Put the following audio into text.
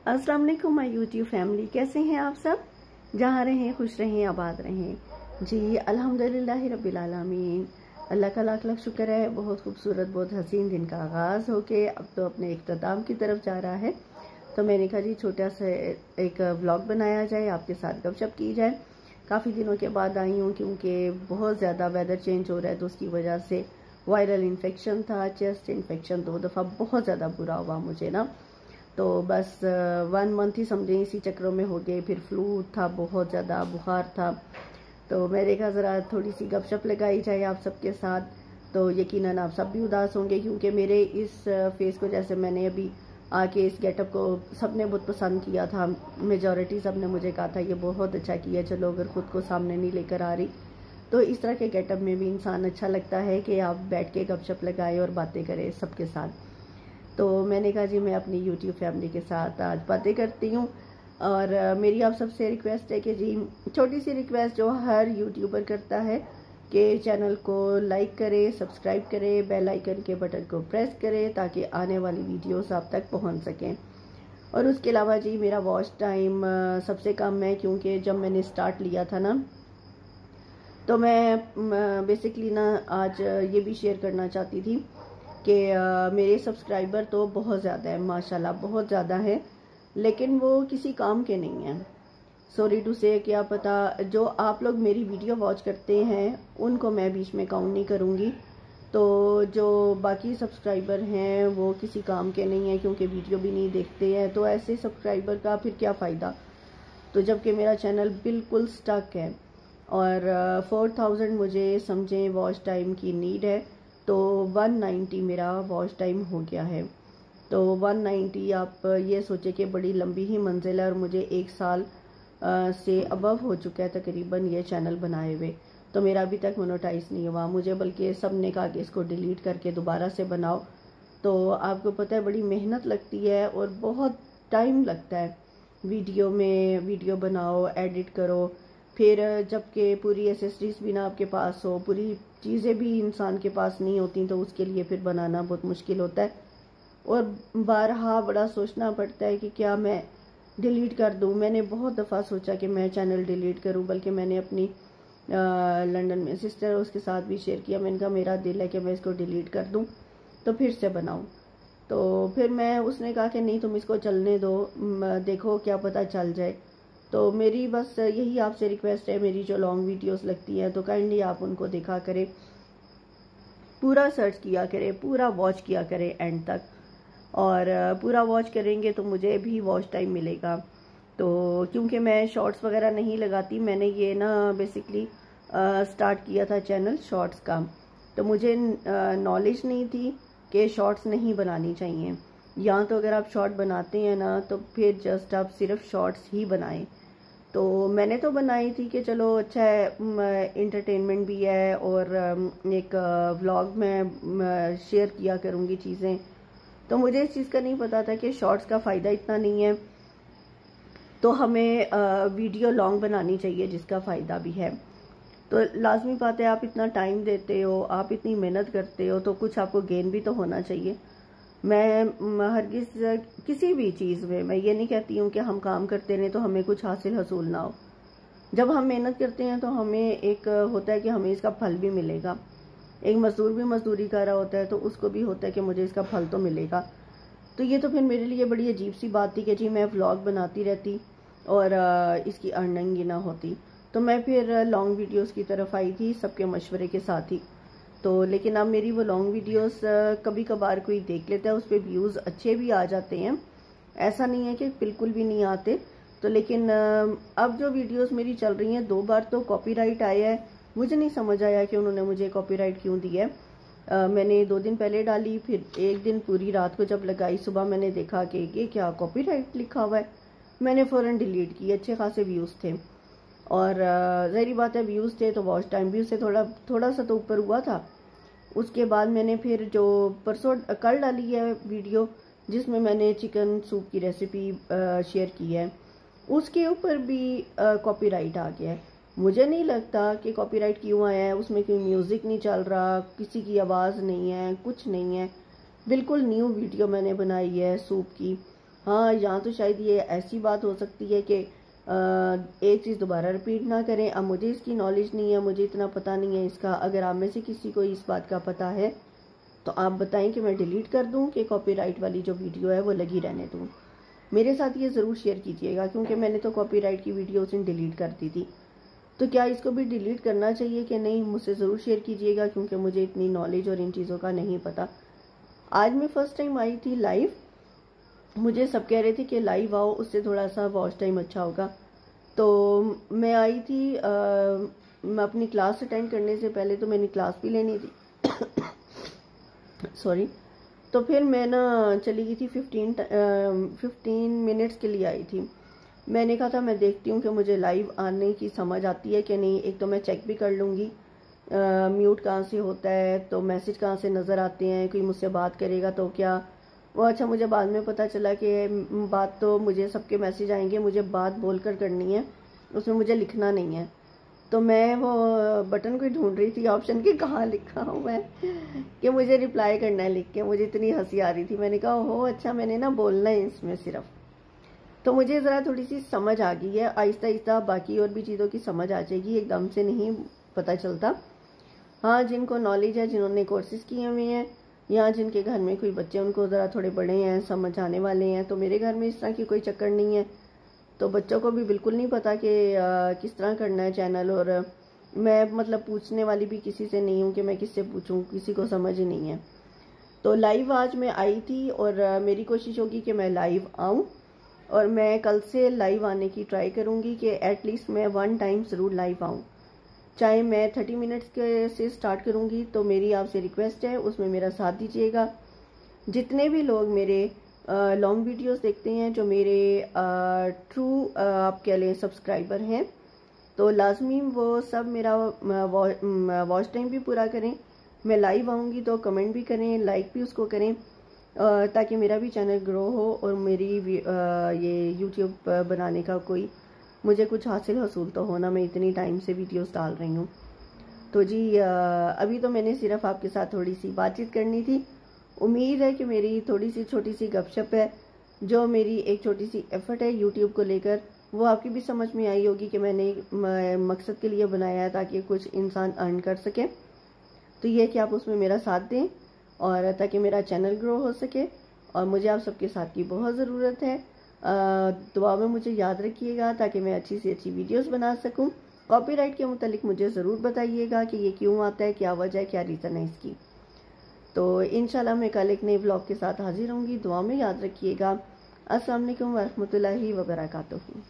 अस्सलाम वालेकुम my YouTube family, कैसे हैं आप सब? जहाँ रहें खुश रहें, आबाद रहें। जी अल्हम्दुलिल्लाह रब्बिल आलमीन, अल्लाह का लाख लाख शुक्र है। बहुत खूबसूरत, बहुत हसीन दिन का आगाज़ होके अब तो अपने इख्तिताम की तरफ जा रहा है। तो मैंने कहा जी छोटा सा एक व्लॉग बनाया जाए, आपके साथ गपशप की जाए। काफ़ी दिनों के बाद आई हूँ क्योंकि बहुत ज़्यादा वेदर चेंज हो रहा है, तो उसकी वजह से वायरल इन्फेक्शन था, चेस्ट इन्फेक्शन 2 दफ़ा बहुत ज़्यादा बुरा हुआ मुझे ना। तो बस 1 मंथ ही समझें इसी चक्रों में हो गए। फिर फ्लू था, बहुत ज़्यादा बुखार था। तो मैं देखा ज़रा थोड़ी सी गपशप लगाई जाए आप सबके साथ। तो यकीनन आप सब भी उदास होंगे क्योंकि मेरे इस फेस को, जैसे मैंने अभी आके इस गेटअप को सबने बहुत पसंद किया था, मेजॉरिटी सब ने मुझे कहा था ये बहुत अच्छा किया, चलो अगर ख़ुद को सामने नहीं लेकर आ रही तो इस तरह के गेटअप में भी इंसान अच्छा लगता है कि आप बैठ के गपशप लगाए और बातें करें सबके साथ। तो मैंने कहा जी मैं अपनी यूट्यूब फैमिली के साथ आज बातें करती हूँ। और मेरी आप सबसे रिक्वेस्ट है कि जी छोटी सी रिक्वेस्ट जो हर यूट्यूबर करता है कि चैनल को लाइक करें, सब्सक्राइब करें, बेल आइकन के बटन को प्रेस करें ताकि आने वाली वीडियोस आप तक पहुंच सकें। और उसके अलावा जी मेरा वॉच टाइम सबसे कम है क्योंकि जब मैंने स्टार्ट लिया था ना, तो मैं बेसिकली ना आज ये भी शेयर करना चाहती थी कि मेरे सब्सक्राइबर तो बहुत ज़्यादा है, माशाल्लाह बहुत ज़्यादा है, लेकिन वो किसी काम के नहीं हैं। सॉरी टू से, क्या पता जो आप लोग मेरी वीडियो वॉच करते हैं उनको मैं बीच में काउंट नहीं करूँगी। तो जो बाकी सब्सक्राइबर हैं वो किसी काम के नहीं हैं क्योंकि वीडियो भी नहीं देखते हैं, तो ऐसे सब्सक्राइबर का फिर क्या फ़ायदा। तो जबकि मेरा चैनल बिल्कुल स्टक है और 4000 मुझे समझें वॉच टाइम की नीड है, तो 190 मेरा वॉच टाइम हो गया है। तो 190 आप ये सोचे कि बड़ी लंबी ही मंजिल है और मुझे 1 साल से अबव हो चुका है तकरीबन ये चैनल बनाए हुए। तो मेरा अभी तक मोनेटाइज नहीं हुआ मुझे, बल्कि सब ने कहा कि इसको डिलीट करके दोबारा से बनाओ। तो आपको पता है बड़ी मेहनत लगती है और बहुत टाइम लगता है वीडियो में, वीडियो बनाओ, एडिट करो, फिर जबकि पूरी एसेसरीज भी ना आपके पास हो, पूरी चीज़ें भी इंसान के पास नहीं होती, तो उसके लिए फिर बनाना बहुत मुश्किल होता है। और बारहा बड़ा सोचना पड़ता है कि क्या मैं डिलीट कर दूं। मैंने बहुत दफ़ा सोचा कि मैं चैनल डिलीट करूं, बल्कि मैंने अपनी लंदन में सिस्टर है उसके साथ भी शेयर किया। मैंने कहा मेरा दिल है कि मैं इसको डिलीट कर दूं तो फिर से बनाऊं। तो फिर उसने कहा कि नहीं तुम इसको चलने दो, देखो क्या पता चल जाए। तो मेरी बस यही आपसे रिक्वेस्ट है, मेरी जो लॉन्ग वीडियोस लगती हैं तो काइंडली आप उनको देखा करें, पूरा सर्च किया करें, पूरा वॉच किया करें एंड तक। और पूरा वॉच करेंगे तो मुझे भी वॉच टाइम मिलेगा। तो क्योंकि मैं शॉर्ट्स वगैरह नहीं लगाती, मैंने ये ना बेसिकली स्टार्ट किया था चैनल शॉर्ट्स का, तो मुझे नॉलेज नहीं थी कि शॉर्ट्स नहीं बनानी चाहिए। या तो अगर आप शॉर्ट बनाते हैं ना तो फिर जस्ट आप सिर्फ शॉर्ट्स ही बनाएं। तो मैंने तो बनाई थी कि चलो अच्छा है, इंटरटेनमेंट भी है और एक व्लॉग में शेयर किया करूँगी चीज़ें। तो मुझे इस चीज़ का नहीं पता था कि शॉर्ट्स का फ़ायदा इतना नहीं है, तो हमें वीडियो लॉन्ग बनानी चाहिए जिसका फ़ायदा भी है। तो लाजमी बात है, आप इतना टाइम देते हो, आप इतनी मेहनत करते हो, तो कुछ आपको गेन भी तो होना चाहिए। मैं हरगिज़ किसी भी चीज़ में मैं ये नहीं कहती हूँ कि हम काम करते रहें तो हमें कुछ हासिल हसूल ना हो। जब हम मेहनत करते हैं तो हमें एक होता है कि हमें इसका फल भी मिलेगा। एक मजदूर भी मजदूरी कर रहा होता है तो उसको भी होता है कि मुझे इसका फल तो मिलेगा। तो ये तो फिर मेरे लिए बड़ी अजीब सी बात थी कि जी मैं व्लॉग बनाती रहती और इसकी अर्निंग ही ना होती। तो मैं फिर लॉन्ग वीडियोस की तरफ आई थी सबके मशवरे के साथ ही। तो लेकिन अब मेरी वो लॉन्ग वीडियोस कभी कभार कोई देख लेता है, उस पर व्यूज़ अच्छे भी आ जाते हैं, ऐसा नहीं है कि बिल्कुल भी नहीं आते। तो लेकिन अब जो वीडियोस मेरी चल रही हैं, 2 बार तो कॉपीराइट आया है। मुझे नहीं समझ आया कि उन्होंने मुझे कॉपीराइट क्यों दिया है। मैंने 2 दिन पहले डाली, फिर एक दिन पूरी रात को जब लगाई, सुबह मैंने देखा कि ये क्या कॉपीराइट लिखा हुआ है। मैंने फ़ौरन डिलीट की। अच्छे खासे व्यूज़ थे और ज़ाहिर बात है व्यूज़ थे तो वॉच टाइम भी उससे थोड़ा सा तो ऊपर हुआ था। उसके बाद मैंने फिर जो परसों कल डाली है वीडियो जिसमें मैंने चिकन सूप की रेसिपी शेयर की है, उसके ऊपर भी कॉपीराइट आ गया है। मुझे नहीं लगता कि कॉपीराइट क्यों आया है, उसमें कोई म्यूज़िक नहीं चल रहा, किसी की आवाज़ नहीं है, कुछ नहीं है, बिल्कुल न्यू वीडियो मैंने बनाई है सूप की। हाँ, यहाँ तो शायद ये ऐसी बात हो सकती है कि एक चीज़ दोबारा रिपीट ना करें। अब मुझे इसकी नॉलेज नहीं है, मुझे इतना पता नहीं है इसका। अगर आप में से किसी को इस बात का पता है तो आप बताएं कि मैं डिलीट कर दूं कि कॉपीराइट वाली जो वीडियो है वो लगी रहने दूं। मेरे साथ ये ज़रूर शेयर कीजिएगा, क्योंकि मैंने तो कॉपीराइट की वीडियो उस दिन डिलीट कर दी थी। तो क्या इसको भी डिलीट करना चाहिए कि नहीं, मुझसे ज़रूर शेयर कीजिएगा, क्योंकि मुझे इतनी नॉलेज और इन चीज़ों का नहीं पता। आज मैं फ़र्स्ट टाइम आई थी लाइव। मुझे सब कह रहे थे कि लाइव आओ, उससे थोड़ा सा वॉच टाइम अच्छा होगा। तो मैं आई थी, मैं अपनी क्लास अटेंड करने से पहले तो मैंने क्लास भी लेनी थी सॉरी। तो फिर मैं ना चली गई थी 15 मिनट्स के लिए आई थी। मैंने कहा था मैं देखती हूँ कि मुझे लाइव आने की समझ आती है कि नहीं। एक तो मैं चेक भी कर लूँगी म्यूट कहाँ से होता है, तो मैसेज कहाँ से नज़र आते हैं, कोई मुझसे बात करेगा तो क्या वो। अच्छा, मुझे बाद में पता चला कि बात तो मुझे सबके मैसेज आएंगे, मुझे बात बोलकर करनी है, उसमें मुझे लिखना नहीं है। तो मैं वो बटन को ढूंढ रही थी, ऑप्शन के कहाँ लिखा हूँ मैं कि मुझे रिप्लाई करना है लिख के। मुझे इतनी हंसी आ रही थी, मैंने कहा हो अच्छा, मैंने ना बोलना है इसमें सिर्फ। तो मुझे ज़रा थोड़ी सी समझ आ गई है, आहिस्ता आहिस्ता बाकी और भी चीज़ों की समझ आ जाएगी, एकदम से नहीं पता चलता। हाँ, जिनको नॉलेज है, जिन्होंने कोर्सेज किए हुए हैं, या जिनके घर में कोई बच्चे उनको ज़रा थोड़े बड़े हैं, समझ आने वाले हैं। तो मेरे घर में इस तरह की कोई चक्कर नहीं है, तो बच्चों को भी बिल्कुल नहीं पता कि किस तरह करना है चैनल। और मैं मतलब पूछने वाली भी किसी से नहीं हूँ कि मैं किससे पूछूँ, किसी को समझ ही नहीं है। तो लाइव आज मैं आई थी और मेरी कोशिश होगी कि मैं लाइव आऊँ, और मैं कल से लाइव आने की ट्राई करूँगी कि एटलीस्ट मैं 1 टाइम ज़रूर लाइव आऊँ। चाहे मैं 30 मिनट्स के से स्टार्ट करूँगी, तो मेरी आपसे रिक्वेस्ट है उसमें मेरा साथ दीजिएगा। जितने भी लोग मेरे लॉन्ग वीडियोस देखते हैं, जो मेरे ट्रू आप कह लें सब्सक्राइबर हैं, तो लाजमी वो सब मेरा वॉच टाइम भी पूरा करें। मैं लाइव आऊँगी तो कमेंट भी करें, लाइक भी उसको करें, ताकि मेरा भी चैनल ग्रो हो और मेरी ये यूट्यूब बनाने का कोई मुझे कुछ हसूल तो होना। मैं इतनी टाइम से वीडियोस डाल रही हूँ। तो जी अभी तो मैंने सिर्फ आपके साथ थोड़ी सी बातचीत करनी थी। उम्मीद है कि मेरी थोड़ी सी छोटी सी गपशप है, जो मेरी एक छोटी सी एफर्ट है यूट्यूब को लेकर, वो आपकी भी समझ में आई होगी कि मैंने मकसद के लिए बनाया है ताकि कुछ इंसान अर्न कर सके। तो ये कि आप उसमें मेरा साथ दें, और ताकि मेरा चैनल ग्रो हो सके। और मुझे आप सबके साथ की बहुत ज़रूरत है। दुआ में मुझे याद रखिएगा, ताकि मैं अच्छी से अच्छी वीडियोस बना सकूं। कॉपीराइट के मुतालिक मुझे ज़रूर बताइएगा कि ये क्यों आता है, क्या वजह है, क्या रीज़न है इसकी। तो इंशाल्लाह मैं कल एक नए व्लॉग के साथ हाजिर होंगी। दुआ में याद रखिएगा। अस्सलाम वालेकुम वरहमतुल्लाहि वबरकातुहू।